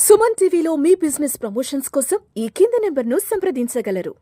సుమన్ టీవీలో మీ business promotions కోసం ఈ కింది నెంబర్ను సంప్రదించగలరు.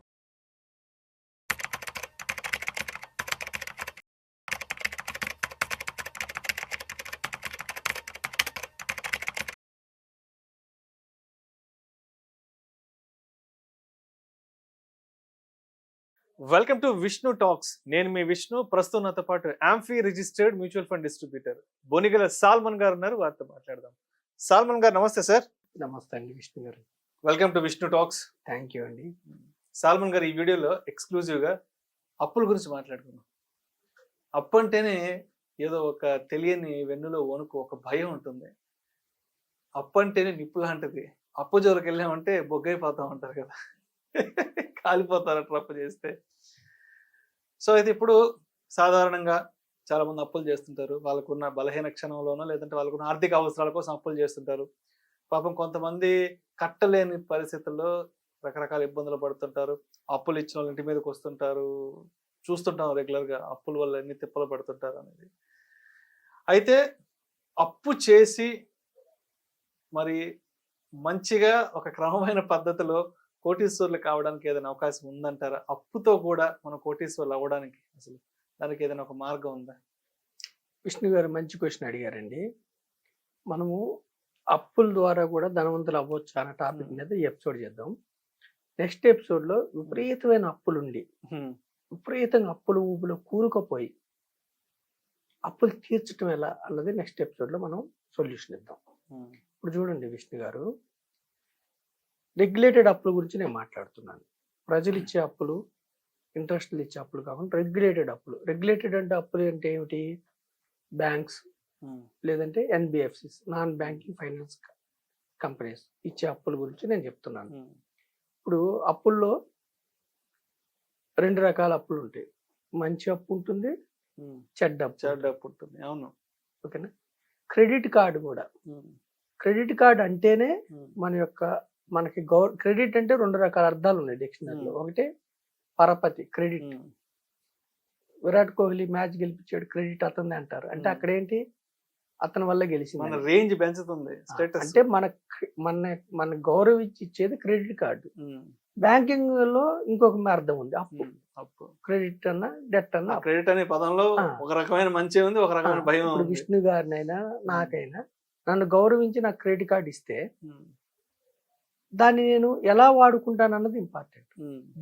Welcome to Vishnu talks. నేను మీ విష్ణు. ప్రస్తుతం నాతో పాటు AMFI registered mutual fund distributor Bonigala Salman garu ఉన్నారు. వారితో మాట్లాడదాం. సాల్మన్ గారు నమస్తే సార్. నమస్తే అండి విష్ణు గారు. Welcome to Vishnu talks. Thank you అండి. సాల్మన్ గారు, ఈ వీడియోలో ఎక్స్క్లూజివ్గా అప్పుల గురించి మాట్లాడుకున్నాం. అప్పు అంటేనే ఏదో ఒక తెలియని వెన్నులో వణుకు, ఒక భయం ఉంటుంది. అప్పు అంటేనే నిప్పు లాంటిది. అప్పు జోలికి వెళ్ళామంటే బొగ్గైపోతా ఉంటారు కదా, కాలిపోతారట అప్పు చేస్తే. సో అయితే ఇప్పుడు సాధారణంగా చాలా మంది అప్పులు చేస్తుంటారు. వాళ్ళకున్న బలహీన క్షణంలోనో లేదంటే వాళ్ళకున్న ఆర్థిక అవసరాల కోసం అప్పులు చేస్తుంటారు. పాపం కొంతమంది కట్టలేని పరిస్థితుల్లో రకరకాల ఇబ్బందులు పడుతుంటారు. అప్పులు ఇచ్చిన వాళ్ళ ఇంటి మీదకి వస్తుంటారు. చూస్తుంటాం రెగ్యులర్గా అప్పుల వల్ల ఎన్ని తిప్పలు పడుతుంటారు అనేది. అయితే అప్పు చేసి మరి మంచిగా ఒక క్రమమైన పద్ధతిలో కోటీశ్వర్లు కావడానికి ఏదైనా అవకాశం ఉందంటారా? అప్పుతో కూడా మనం కోటీశ్వర్లు అవ్వడానికి అసలు దానికి ఏదైనా ఒక మార్గం ఉందా? విష్ణు గారు మంచి క్వశ్చన్ అడిగారండి. మనము అప్పుల ద్వారా కూడా ధనవంతులు అవ్వచ్చు అనే టాపిక్ మీద ఈ ఎపిసోడ్ చేద్దాం. నెక్స్ట్ ఎపిసోడ్లో విపరీతమైన అప్పులుండి విపరీతంగా అప్పులు ఊపులో కూరుకుపోయి అప్పులు తీర్చడం ఎలా అన్నది నెక్స్ట్ ఎపిసోడ్లో మనం సొల్యూషన్ ఇద్దాం. ఇప్పుడు చూడండి విష్ణు గారు, రెగ్యులేటెడ్ అప్పుల గురించి నేను మాట్లాడుతున్నాను. ప్రజలు ఇచ్చే అప్పులు, ఇంట్రెస్ట్లు ఇచ్చే అప్పులు కాకుండా రెగ్యులేటెడ్ అప్పులు. రెగ్యులేటెడ్ అంటే అప్పులు అంటే ఏమిటి? బ్యాంక్స్ లేదంటే NBFCs, non banking finance companies ఇచ్చే అప్పుల గురించి నేను చెప్తున్నాను. ఇప్పుడు అప్పుల్లో రెండు రకాల అప్పులు ఉంటాయి. మంచి అప్పు ఉంటుంది, చెడ్డ అప్పు ఉంటుంది. అవును, ఓకేనా? క్రెడిట్ కార్డు కూడా. క్రెడిట్ కార్డు అంటేనే మనకి క్రెడిట్ అంటే రెండు రకాల అర్థాలు ఉన్నాయి డిక్షనరీలో. ఒకటి పరపతి, క్రెడిట్. విరాట్ కోహ్లీ మ్యాచ్ గెలిపించాడు, క్రెడిట్ అతనిది అంటారు. అంటే అక్కడ ఏంటి? అతని వల్ల గెలిచింది, రేంజ్ పెంచుతుంది. అంటే మన గౌరవించి ఇచ్చేది క్రెడిట్ కార్డు. బ్యాంకింగ్ లో ఇంకొక అర్థం ఉంది, అప్పు. క్రెడిట్ అన్న డెట్ అన్న. క్రెడిట్ అనే పదంలో ఒక రకమైన మంచి ఉంది, ఒక రకమైన భయం. ఇప్పుడు విష్ణు గారినైనా నాకైనా నన్ను గౌరవించి నాకు క్రెడిట్ కార్డు ఇస్తే దాన్ని నేను ఎలా వాడుకుంటాను అన్నది ఇంపార్టెంట్.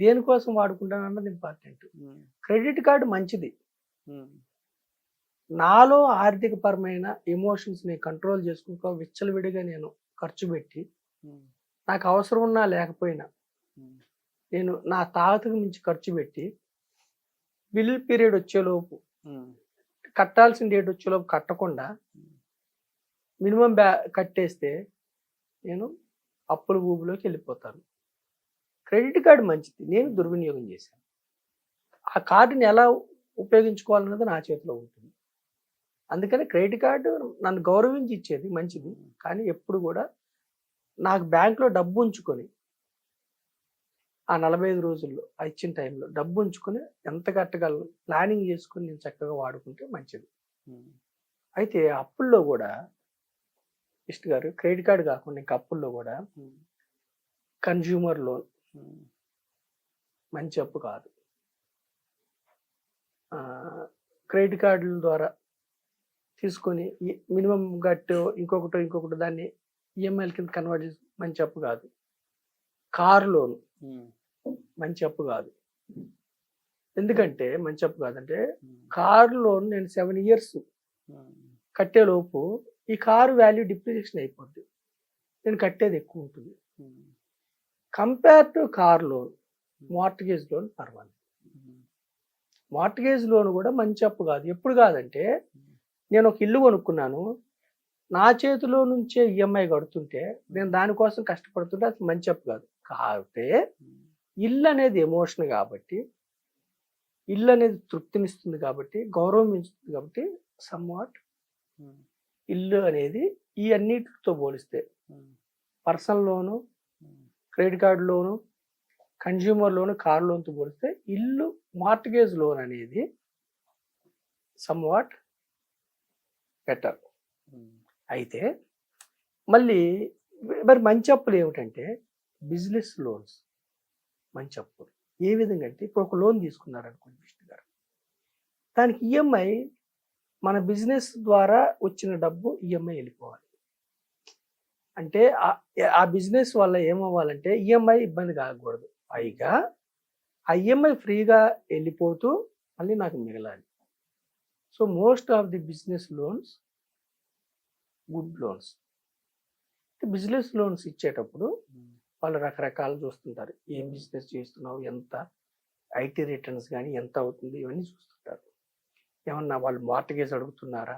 దేనికోసం వాడుకుంటాను అన్నది ఇంపార్టెంట్. క్రెడిట్ కార్డు మంచిది. నాలో ఆర్థిక పరమైన ఎమోషన్స్ ని కంట్రోల్ చేసుకోక విచ్చలవిడిగా నేను ఖర్చు పెట్టి, నాకు అవసరం ఉన్నా లేకపోయినా నేను నా తాగతకు మించి ఖర్చు పెట్టి, బిల్ పీరియడ్ వచ్చేలోపు కట్టాల్సిన డేట్ వచ్చేలోపు కట్టకుండా మినిమం కట్టేస్తే నేను అప్పుల ఊబిలోకి వెళ్ళిపోతాను. క్రెడిట్ కార్డు మంచిది, నేను దుర్వినియోగం చేశాను. ఆ కార్డుని ఎలా ఉపయోగించుకోవాలన్నది నా చేతిలో ఉంటుంది. అందుకని క్రెడిట్ కార్డు నన్ను గౌరవించి ఇచ్చేది మంచిది. కానీ ఎప్పుడు కూడా నాకు బ్యాంకులో డబ్బు ఉంచుకొని, ఆ 45 రోజుల్లో ఆ ఇచ్చిన టైంలో డబ్బు ఉంచుకొని ఎంత కట్టగలను ప్లానింగ్ చేసుకొని నేను చక్కగా వాడుకుంటే మంచిది. అయితే అప్పుల్లో కూడా విష్ణు గారు, క్రెడిట్ కార్డు కాకుండా ఇంకా అప్పుల్లో కూడా కన్జ్యూమర్ లోన్ మంచి అప్పు కాదు. క్రెడిట్ కార్డుల ద్వారా తీసుకొని మినిమం గట్టు ఇంకొకటి దాన్ని ఈఎంఐల కింద కన్వర్ట్ చేసి మంచి అప్పు కాదు. కారు లోన్ మంచి అప్పు కాదు. ఎందుకంటే మంచి అప్పు కాదంటే, కారు లోన్ నేను 7 years కట్టేలోపు ఈ కారు వాల్యూ డిప్రిసియేషన్ అయిపోద్ది, నేను కట్టేది ఎక్కువ ఉంటుంది. Compare to car loan, mortgage loan పర్వాలేదు. మార్ట్గేజ్ లోన్ కూడా మంచి అప్పు కాదు. ఎప్పుడు కాదంటే, నేను ఒక ఇల్లు కొనుక్కున్నాను, నా చేతిలో నుంచే ఈఎంఐ కడుతుంటే నేను దానికోసం కష్టపడుతుంటే అది మంచి అప్పు కాదు. కాకపోతే ఇల్లు అనేది ఎమోషన్ కాబట్టి, ఇల్లు అనేది తృప్తినిస్తుంది కాబట్టి, గౌరవం ఇస్తుంది కాబట్టి, సమ్వాట్ ఇల్లు అనేది ఈ అన్నిటితో పోలిస్తే పర్సనల్ లోను, క్రెడిట్ కార్డు లోను, కన్జ్యూమర్ లోను, కార్ లోన్తో పోలిస్తే ఇల్లు మార్ట్గేజ్ లోన్ అనేది సమ్వాట్ బెటర్. అయితే మళ్ళీ మరి మంచి అప్పులు ఏమిటంటే బిజినెస్ లోన్స్. మంచి అప్పులు ఏ విధంగా అంటే ఇప్పుడు ఒక లోన్ తీసుకున్నారనుకోండి విష్ణు గారు, దానికి ఈఎంఐ మన బిజినెస్ ద్వారా వచ్చిన డబ్బు ఈఎంఐ వెళ్ళిపోవాలి. అంటే ఆ బిజినెస్ వల్ల ఏమవ్వాలంటే ఈఎంఐ ఇబ్బంది కాకూడదు, పైగా ఆ ఈఎంఐ ఫ్రీగా వెళ్ళిపోతూ మళ్ళీ నాకు మిగలాలి. So most of the business loans good loans. Business loans ఇచ్చేటప్పుడు వాళ్ళు రకరకాలు చూస్తుంటారు. ఏం బిజినెస్ చేస్తున్నావు, ఎంత ఐటీ రిటర్న్స్ కానీ ఎంత అవుతుంది, ఇవన్నీ చూస్తుంటారు. ఏమన్నా వాళ్ళు మార్టిగేజ్ అడుగుతున్నారా,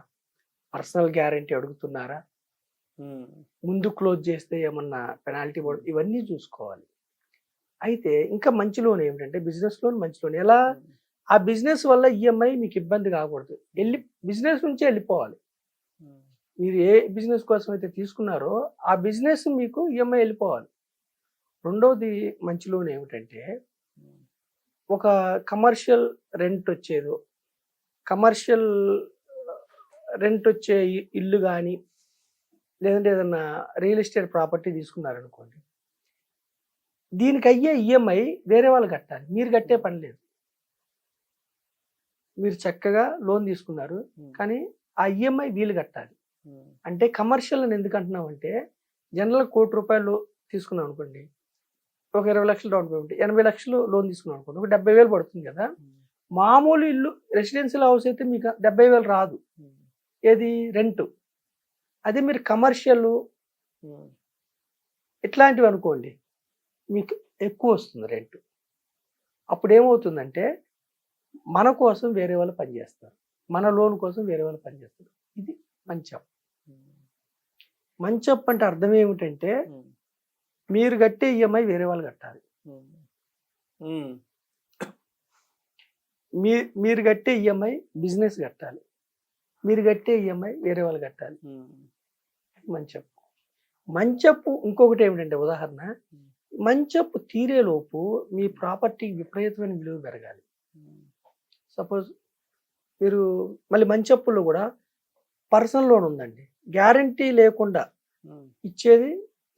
పర్సనల్ గ్యారంటీ అడుగుతున్నారా, ముందు క్లోజ్ చేస్తే ఏమన్నా పెనాల్టీ పడు, ఇవన్నీ చూసుకోవాలి. అయితే ఇంకా మంచి లోన్ ఏమిటంటే బిజినెస్ లోన్. మంచి లోన్ ఎలా, ఆ బిజినెస్ వల్ల ఈఎంఐ మీకు ఇబ్బంది కాకూడదు, బిజినెస్ నుంచే వెళ్ళిపోవాలి. మీరు ఏ బిజినెస్ కోసం అయితే తీసుకున్నారో ఆ బిజినెస్ మీకు ఈఎంఐ వెళ్ళిపోవాలి. రెండవది మంచి లోన్ ఏమిటంటే ఒక కమర్షియల్ రెంట్ వచ్చేదో, కమర్షియల్ రెంట్ వచ్చే ఇల్లు కానీ లేదంటే ఏదన్నా రియల్ ఎస్టేట్ ప్రాపర్టీ తీసుకున్నారనుకోండి, దీనికి అయ్యే ఈఎంఐ వేరే వాళ్ళు కట్టాలి, మీరు కట్టే పని లేదు. మీరు చక్కగా లోన్ తీసుకున్నారు కానీ ఆ ఈఎంఐ వీళ్ళు కట్టాలి. అంటే కమర్షియల్ అని ఎందుకు అంటున్నాం అంటే, జనరల్ ₹1,00,00,000 తీసుకున్నాం అనుకోండి, ఒక 20 లక్షలు డౌన్ పేమెంట్, 80 లక్షలు లోన్ తీసుకున్నాం అనుకోండి, ఒక 70,000 పడుతుంది కదా. మామూలు ఇల్లు రెసిడెన్షియల్ హౌస్ అయితే మీకు 70,000 రాదు, ఏది రెంట్. అదే మీరు కమర్షియల్ ఇట్లాంటివి అనుకోండి మీకు ఎక్కువ వస్తుంది రెంట్. అప్పుడు ఏమవుతుందంటే మన కోసం వేరే వాళ్ళు పనిచేస్తారు, మన లోన్ కోసం వేరే వాళ్ళు పనిచేస్తారు. ఇది మంచి అప్పు. మంచి అప్పు అంటే అర్థం ఏమిటంటే మీరు కట్టే ఈఎంఐ వేరే వాళ్ళు కట్టాలి, మీరు కట్టే ఈఎంఐ బిజినెస్ కట్టాలి, మీరు కట్టే ఈఎంఐ వేరే వాళ్ళు కట్టాలి. మంచి అప్పు. మంచి అప్పు ఇంకొకటి ఏమిటంటే ఉదాహరణ, మంచి అప్పు తీరేలోపు మీ ప్రాపర్టీకి విపరీతమైన విలువ పెరగాలి. సపోజ్ మీరు మళ్ళీ మంచి అప్పుల్లో కూడా పర్సనల్ లోన్ ఉందండి, గ్యారంటీ లేకుండా ఇచ్చేది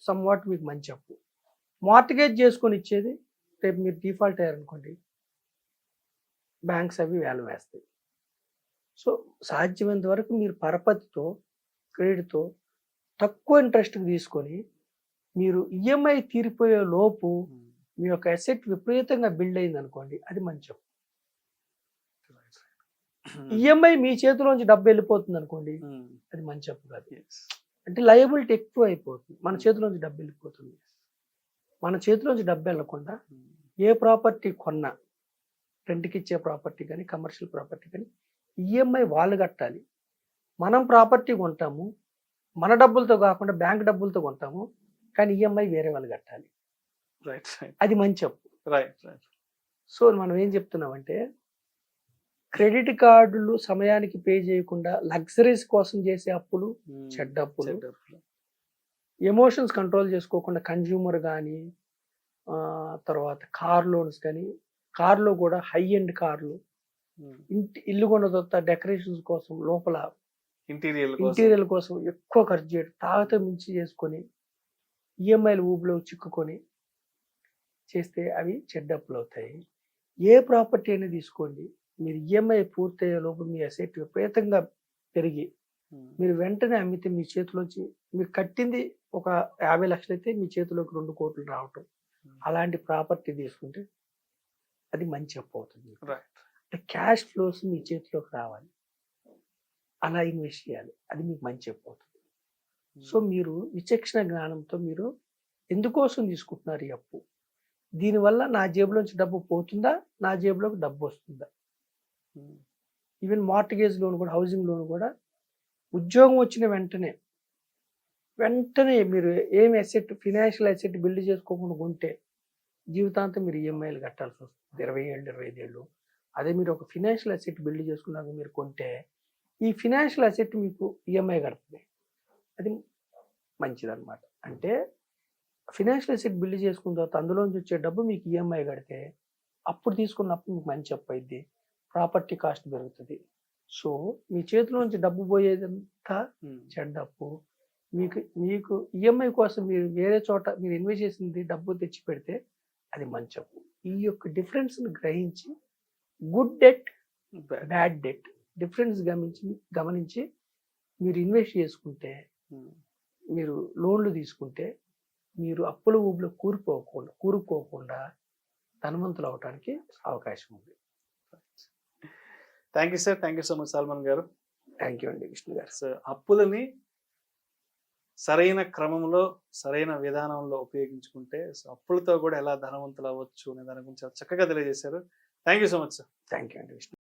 సమ్వాట్ మీకు మంచి అప్పు. మార్టిగేజ్ చేసుకొని ఇచ్చేది, రేపు మీరు డిఫాల్ట్ అయ్యారనుకోండి బ్యాంక్స్ అవి వాల్యూ వేస్తాయి. సో సాధ్యమైనంత వరకు మీరు పరపతితో క్రెడిట్తో తక్కువ ఇంట్రెస్ట్కి తీసుకొని మీరు ఈఎంఐ తీరిపోయే లోపు మీ యొక్క అసెట్ విపరీతంగా బిల్డ్ అయింది అనుకోండి, అది మంచి అప్పు. ఈఎంఐ మీ చేతిలోంచి డబ్బు వెళ్ళిపోతుంది అనుకోండి, అది మంచి అప్పు కాదు. అంటే లయబిలిటీ ఎక్కువ అయిపోతుంది, మన చేతిలోంచి డబ్బు వెళ్ళిపోతుంది. మన చేతిలోంచి డబ్బు వెళ్ళకుండా ఏ ప్రాపర్టీ కొన్నా, రెంట్కి ఇచ్చే ప్రాపర్టీ కానీ కమర్షియల్ ప్రాపర్టీ కానీ ఈఎంఐ వాళ్ళు కట్టాలి. మనం ప్రాపర్టీ కొంటాము, మన డబ్బులతో కాకుండా బ్యాంక్ డబ్బులతో కొంటాము, కానీ ఈఎంఐ వేరే వాళ్ళు కట్టాలి. అది మంచి అప్పు. సో మనం ఏం చెప్తున్నామంటే, క్రెడిట్ కార్డులు సమయానికి పే చేయకుండా లగ్జరీస్ కోసం చేసే అప్పులు చెడ్డ అప్పులు. ఎమోషన్స్ కంట్రోల్ చేసుకోకుండా కన్జ్యూమర్ కానీ తర్వాత కార్ లోన్స్ కానీ, కార్లో కూడా హై ఎండ్ కార్లు, ఇల్లు కొన్న తర్వాత డెకరేషన్స్ కోసం లోపల ఇంటీరియర్ కోసం ఎక్కువ ఖర్చు చేయడం, తాగత మించి చేసుకొని ఈఎంఐలు ఊబిలో చిక్కుకొని చేస్తే అవి చెడ్డ అప్పులు అవుతాయి. ఏ ప్రాపర్టీ అయినా తీసుకోండి, మీరు ఈఎంఐ పూర్తయ్యే లోపు మీ అసెట్ విపరీతంగా పెరిగి మీరు వెంటనే అమ్మితే మీ చేతిలోంచి, మీరు కట్టింది ఒక 50 లక్షలు అయితే మీ చేతిలోకి 2 కోట్లు రావటం, అలాంటి ప్రాపర్టీ తీసుకుంటే అది మంచి అప్పు అవుతుంది. అంటే క్యాష్ ఫ్లోస్ మీ చేతిలోకి రావాలి, అలా ఇన్వెస్ట్ చేయాలి, అది మీకు మంచి అప్పు అవుతుంది. సో మీరు విచక్షణ జ్ఞానంతో మీరు ఎందుకోసం తీసుకుంటున్నారు ఈ అప్పు, దీనివల్ల నా జేబులోంచి డబ్బు పోతుందా, నా జేబులోకి డబ్బు వస్తుందా. ఈవెన్ మార్టిగేజ్ లోన్ కూడా, హౌసింగ్ లోన్ కూడా ఉద్యోగం వచ్చిన వెంటనే మీరు ఏమి అసెట్, ఫినాన్షియల్ అసెట్ బిల్డ్ చేసుకోకుండా కొంటే జీవితాంతం మీరు ఈఎంఐలు కట్టాల్సి వస్తుంది, 20 ఏళ్ళు 25 ఏళ్ళు. అదే మీరు ఒక ఫినాన్షియల్ అసెట్ బిల్డ్ చేసుకున్నాక మీరు కొంటే ఈ ఫినాన్షియల్ అసెట్ మీకు ఈఎంఐ కడుతుంది, అది మంచిదన్నమాట. అంటే ఫినాన్షియల్ అసెట్ బిల్డ్ చేసుకున్న తర్వాత అందులోంచి వచ్చే డబ్బు మీకు ఈఎంఐ కడితే అప్పుడు తీసుకున్నప్పుడు మీకు మంచి అప్పు అయింది, ప్రాపర్టీ కాస్ట్ పెరుగుతుంది. సో మీ చేతిలోంచి డబ్బు పోయేదంతా చెడ్డ అప్పు, మీకు మీకు ఈఎంఐ కోసం మీరు వేరే చోట మీరు ఇన్వెస్ట్ చేసింది డబ్బు తెచ్చి పెడితే అది మంచి అప్పు. ఈ యొక్క డిఫరెన్స్ని గ్రహించి good debt bad debt difference గమనించి మీరు ఇన్వెస్ట్ చేసుకుంటే, మీరు లోన్లు తీసుకుంటే మీరు అప్పుల ఊబిలో కూరుకోకుండా ధనవంతులు అవడానికి అవకాశం ఉంది. Thank you sir, thank you so much Salman garu. Thank you అండి విష్ణు గారు. సో అప్పులని సరైన క్రమంలో సరైన విధానంలో ఉపయోగించుకుంటే సో అప్పులతో కూడా ఎలా ధనవంతులు అవ్వచ్చు అనే దాని గురించి చక్కగా తెలియజేశారు. Thank you so much sir. Thank you అండి విష్ణు.